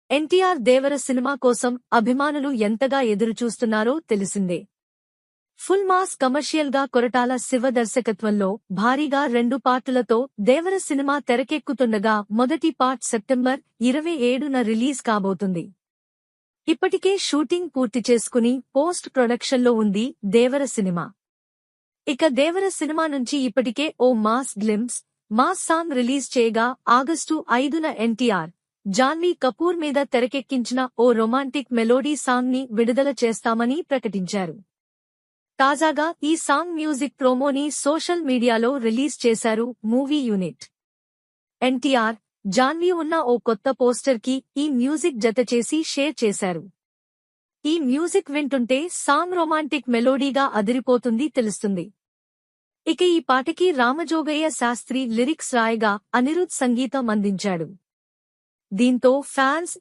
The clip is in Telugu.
ఎన్టీఆర్ దేవర సినిమా కోసం అభిమానులు ఎంతగా ఎదురుచూస్తున్నారో తెలిసిందే. ఫుల్ మాస్ కమర్షియల్ గా కొరటాల శివ దర్శకత్వంలో భారీగా 2 పార్టులతో దేవర సినిమా తెరకెక్కుతుండగా మొదటి పార్ట్ సెప్టెంబర్ 27న రిలీజ్ కాబోతుంది. ఇప్పటికే షూటింగ్ పూర్తి చేసుకుని పోస్ట్ ప్రొడక్షన్లో ఉంది దేవర సినిమా. ఇక దేవర సినిమా నుంచి ఇప్పటికే ఓ mass glimpse, mass song release చేయగా ఆగస్టు 5న ఎన్టీఆర్, జాన్వీ కపూర్ మీద తెరకెక్కించిన ఓ రొమాంటిక్ మెలోడీ సాంగ్ ని విడుదల చేస్తామని ప్రకటించారు. తాజాగా ఈ సాంగ్ మ్యూజిక్ ప్రోమోని సోషల్ మీడియాలో రిలీజ్ చేశారు మూవీ యూనిట్. ఎన్టీఆర్, జాన్వీ ఉన్న ఓ కొత్త పోస్టర్ కి ఈ మ్యూజిక్ జతచేసి షేర్ చేశారు. ఈ మ్యూజిక్ వింటుంటే సాంగ్ రొమాంటిక్ మెలోడీగా అదిరిపోతుంది తెలుస్తుంది. ఇక ఈ పాటకి రామజోగయ్య శాస్త్రి లిరిక్స్ రాయగా అనిరుద్ సంగీతం అందించాడు. దీంతో ఫ్యాన్స్